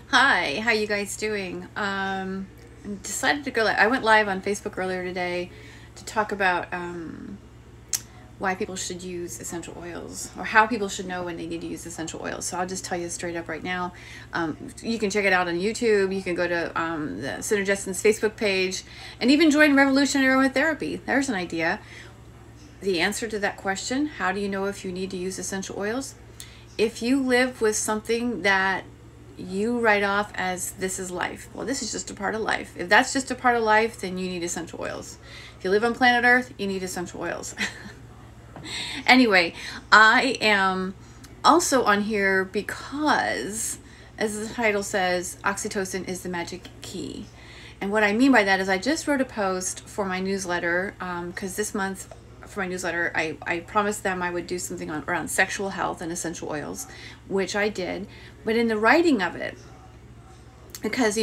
Hi, how you guys doing? Decided to go live. I went live on Facebook earlier today to talk about why people should use essential oils, or how people should know when they need to use essential oils. So I'll just tell you straight up right now. You can check it out on YouTube. You can go to the Synergestins Facebook page and even join Revolutionary Aromatherapy. There's an idea. The answer to that question, how do you know if you need to use essential oils? If you live with something that you write off as this is life. Well, this is just a part of life. If that's just a part of life, then you need essential oils. If you live on planet Earth, you need essential oils. Anyway, I am also on here because, as the title says, oxytocin is the magic key. And what I mean by that is I just wrote a post for my newsletter because this month for my newsletter, I promised them I would do something around sexual health and essential oils, which I did. But in the writing of it, because,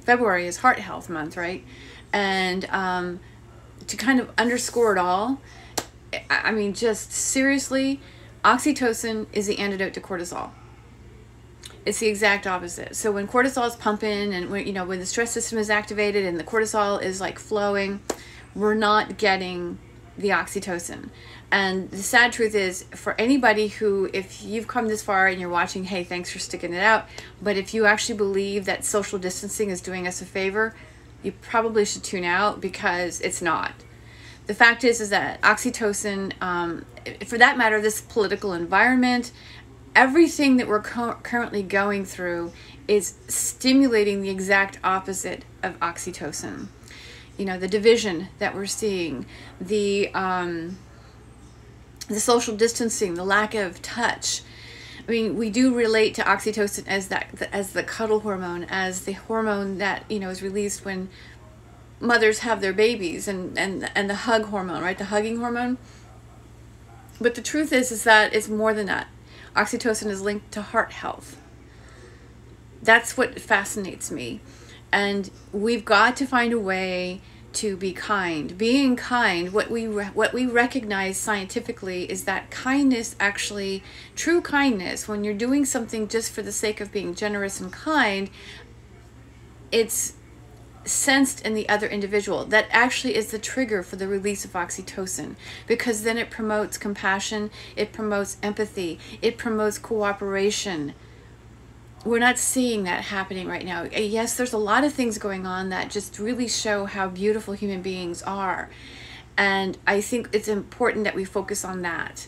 February is Heart Health Month, right? And to kind of underscore it all, I mean, just seriously, oxytocin is the antidote to cortisol. It's the exact opposite. So when cortisol is pumping and when the stress system is activated and the cortisol is like flowing, we're not getting the oxytocin. And the sad truth is, for anybody who, if you've come this far and you're watching, hey, thanks for sticking it out, but if you actually believe that social distancing is doing us a favor, you probably should tune out, because it's not. The fact is that oxytocin, for that matter, this political environment, everything that we're currently going through is stimulating the exact opposite of oxytocin. The division that we're seeing, the social distancing, the lack of touch. I mean, we do relate to oxytocin as the cuddle hormone, as the hormone that is released when mothers have their babies, and the hug hormone, right? The hugging hormone. But the truth is that it's more than that. Oxytocin is linked to heart health. That's what fascinates me. And we've got to find a way to be kind. Being kind, what we recognize scientifically is that kindness, actually, true kindness, when you're doing something just for the sake of being generous and kind, it's sensed in the other individual. That actually is the trigger for the release of oxytocin, because then it promotes compassion, it promotes empathy, it promotes cooperation. We're not seeing that happening right now. Yes, there's a lot of things going on that just really show how beautiful human beings are. And I think it's important that we focus on that,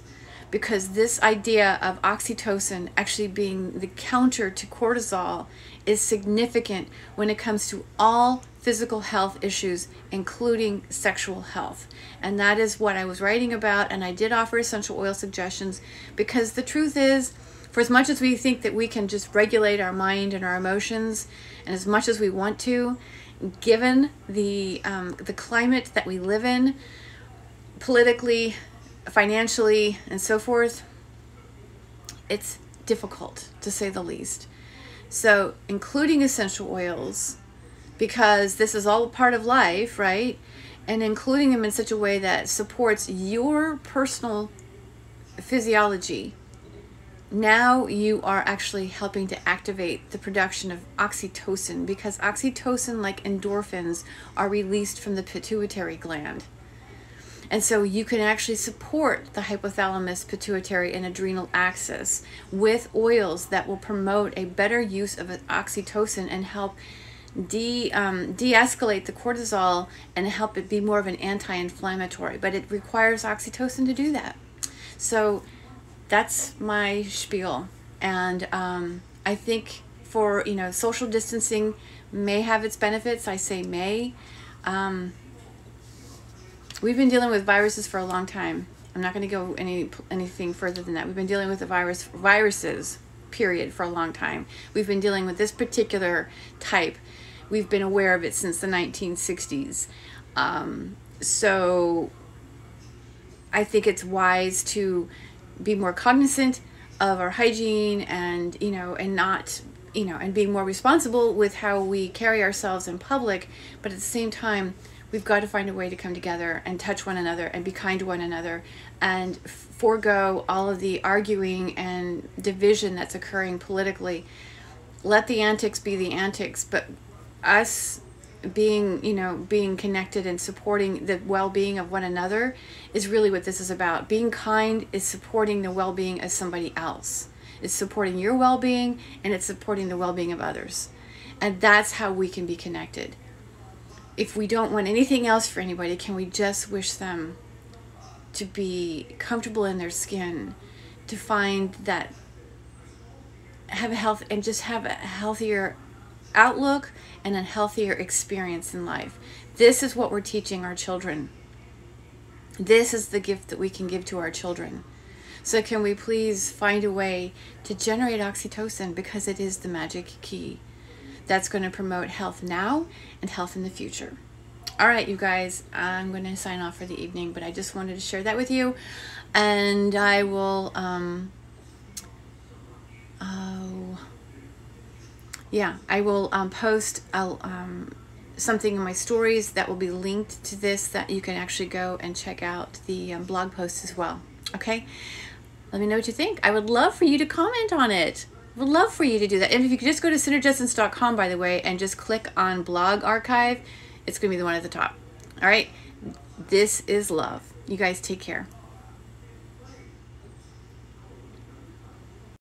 because this idea of oxytocin actually being the counter to cortisol is significant when it comes to all physical health issues, including sexual health. And that is what I was writing about. And I did offer essential oil suggestions, because the truth is, for as much as we think that we can just regulate our mind and our emotions, and as much as we want to, given the climate that we live in, politically, financially, and so forth, it's difficult, to say the least. So including essential oils, because this is all part of life, right? And including them in such a way that supports your personal physiology, now you are actually helping to activate the production of oxytocin, because oxytocin, like endorphins, are released from the pituitary gland. And so you can actually support the hypothalamus, pituitary, and adrenal axis with oils that will promote a better use of oxytocin and help de-escalate the cortisol and help it be more of an anti-inflammatory. But it requires oxytocin to do that. So that's my spiel. And I think for, social distancing may have its benefits. I say may. We've been dealing with viruses for a long time. I'm not going to go anything further than that. We've been dealing with viruses, period, for a long time. We've been dealing with this particular type. We've been aware of it since the 1960s. So I think it's wise to be more cognizant of our hygiene and, and not, and being more responsible with how we carry ourselves in public. But at the same time, we've got to find a way to come together and touch one another and be kind to one another and forego all of the arguing and division that's occurring politically. let the antics be the antics, but us being, you know, being connected and supporting the well-being of one another is really what this is about. Being kind is supporting the well-being of somebody else. It's supporting your well-being, and it's supporting the well-being of others. And that's how we can be connected. If we don't want anything else for anybody, can we just wish them to be comfortable in their skin, to find that, have a health, and just have a healthier outlook and a healthier experience in life. This is what we're teaching our children. This is the gift that we can give to our children. So can we please find a way to generate oxytocin, because it is the magic key that's going to promote health now and health in the future. All right, you guys, I'm going to sign off for the evening, but I just wanted to share that with you. And I will, I will post something in my stories that will be linked to this, that you can actually go and check out the blog post as well. Okay? Let me know what you think. I would love for you to comment on it. I would love for you to do that. And if you could just go to synergessence.com, by the way, and just click on blog archive, it's going to be the one at the top. All right? This is love. You guys take care.